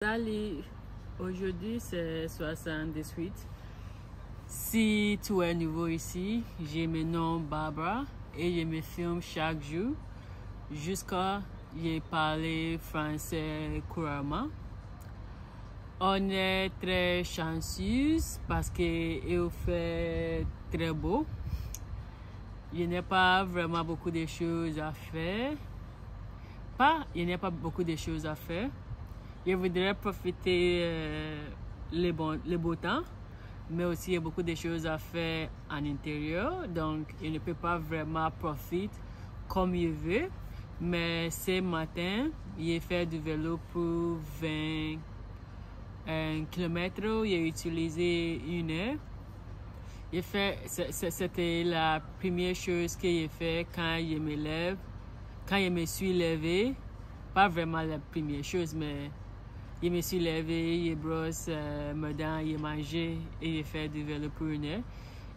Salut, aujourd'hui c'est 78. Si tu es nouveau ici, j'ai mon nom Barbara et je me filme chaque jour jusqu'à j'ai parlé français couramment. On est très chanceuse parce qu'il fait très beau. Il n'y a pas vraiment beaucoup de choses à faire. Il n'y a pas beaucoup de choses à faire. Je voudrais profiter le beau temps, mais aussi il y a beaucoup de choses à faire en intérieur, donc il ne peut pas vraiment profiter comme il veut. Mais ce matin, il fait du vélo pour 20 km, il a utilisé 1 heure. C'était la première chose que j'ai fait quand je me suis levé. Pas vraiment la première chose, mais je me suis levé, je brosse mes dents, je mangé et je fait du vélo pour 1 heure.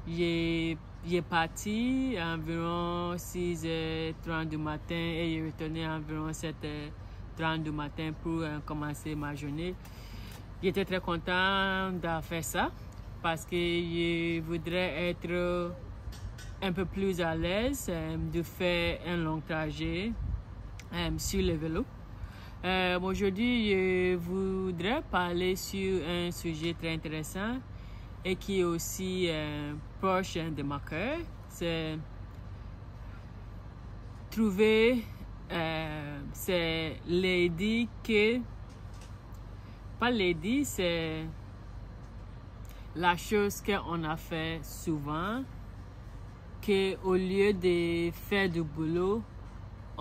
J'ai parti environ 6h30 du matin et je retourné environ 7h30 du matin pour commencer ma journée. J'étais très content de faire ça parce que je voudrais être un peu plus à l'aise de faire un long trajet sur le vélo. Aujourd'hui, je voudrais parler sur un sujet très intéressant et qui est aussi proche de mon cœur. C'est trouver, c'est l'idée que, pas l'idée, c'est la chose qu'on a fait souvent, qu'au lieu de faire du boulot,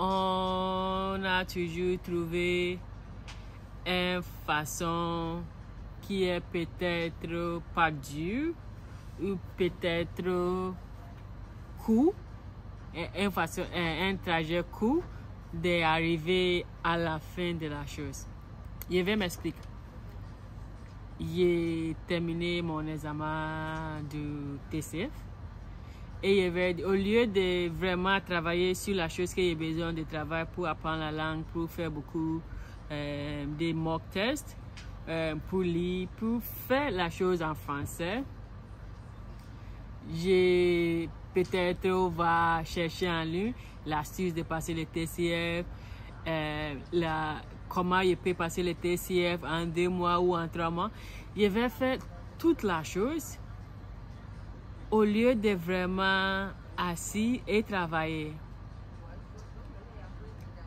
on a toujours trouvé une façon qui est peut-être pas dure ou peut-être court, un trajet court d'arriver à la fin de la chose. Je vais m'expliquer. J'ai terminé mon examen du TCF. Et au lieu de vraiment travailler sur la chose que j'ai besoin de travailler pour apprendre la langue, pour faire beaucoup de mock tests, pour lire, pour faire la chose en français, j'ai peut-être va chercher en ligne l'astuce de passer le TCF, comment je peux passer le TCF en 2 mois ou en 3 mois. Je vais faire toute la chose au lieu de vraiment assis et travailler.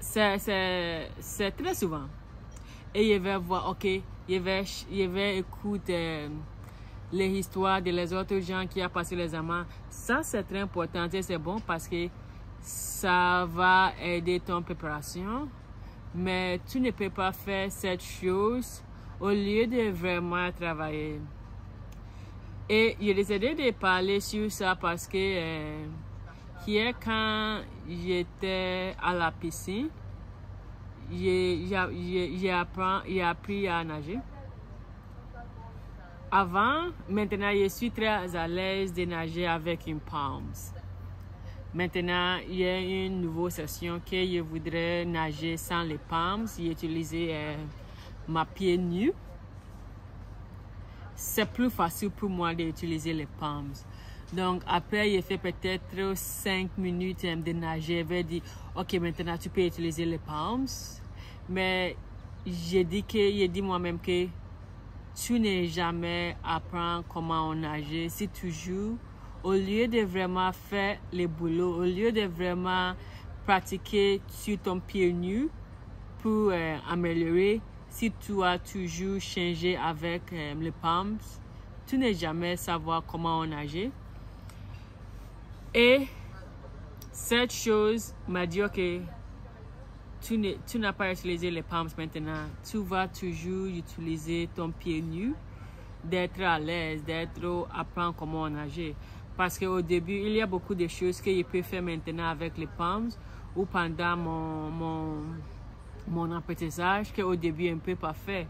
C'est très souvent. Et je vais voir, ok, je vais écouter les histoires de les autres gens qui ont passé l'examen. Ça, c'est très important et c'est bon parce que ça va aider ton préparation. Mais tu ne peux pas faire cette chose au lieu de vraiment travailler. Et j'ai décidé de parler sur ça parce que hier, quand j'étais à la piscine, j'ai appris à nager. Maintenant, je suis très à l'aise de nager avec une palms. Maintenant, il y a une nouvelle session que je voudrais nager sans les palms. J'ai utilisé ma pied nu. C'est plus facile pour moi d'utiliser les palms. Donc après, j'ai fait peut-être 5 minutes de nager. Je vais dire, ok, maintenant tu peux utiliser les palms. Mais j'ai dit moi-même que tu n'es jamais apprendre comment on nager. C'est toujours, au lieu de vraiment faire le boulot, au lieu de vraiment pratiquer sur ton pied nu pour améliorer, si tu as toujours changé avec les palms, tu n'es jamais savoir comment on nager. Et cette chose m'a dit, ok, tu n'as pas utilisé les palms maintenant. Tu vas toujours utiliser ton pied nu, d'être à l'aise, apprendre comment on nager. Parce qu'au début, il y a beaucoup de choses que je peux faire maintenant avec les palms ou pendant mon apprentissage qu'au début je ne peux pas faire.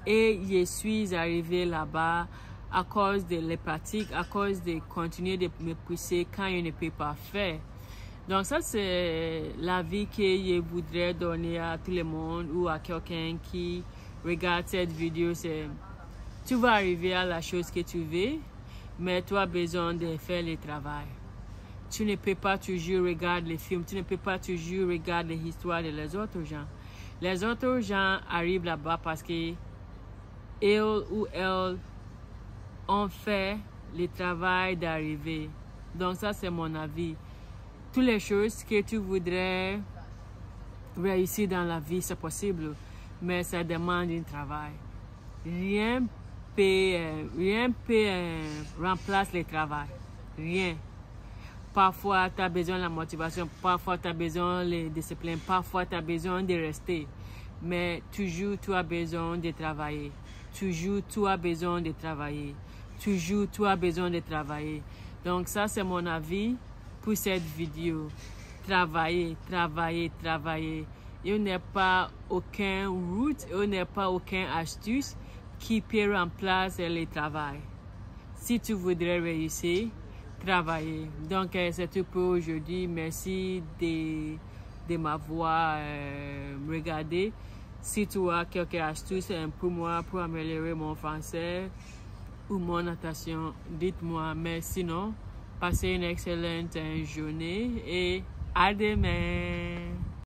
Et je suis arrivée là-bas à cause de les pratiques, à cause de continuer de me pousser quand je ne peux pas faire. Donc ça, c'est la vie que je voudrais donner à tout le monde ou à quelqu'un qui regarde cette vidéo, tu vas arriver à la chose que tu veux, mais tu as besoin de faire le travail. Tu ne peux pas toujours regarder les films, tu ne peux pas toujours regarder l'histoire des autres gens. Les autres gens arrivent là-bas parce que ils ou elles ont fait le travail d'arriver. Donc ça, c'est mon avis. Toutes les choses que tu voudrais réussir dans la vie, c'est possible, mais ça demande un travail. Rien peut remplacer le travail. Rien. Parfois, tu as besoin de la motivation, parfois, tu as besoin de la discipline, parfois, tu as besoin de rester. Mais toujours, tu as besoin de travailler. Toujours, tu as besoin de travailler. Toujours, tu as besoin de travailler. Donc, ça, c'est mon avis pour cette vidéo. Travailler, travailler, travailler. Il n'y a pas aucune route, il n'y a pas aucune astuce qui peut remplacer le travail. Si tu voudrais réussir, travailler. Donc, c'est tout pour aujourd'hui. Merci de m'avoir regardé. Si tu as quelques astuces pour moi, pour améliorer mon français ou mon natation, dites-moi. Mais sinon, passez une excellente journée et à demain.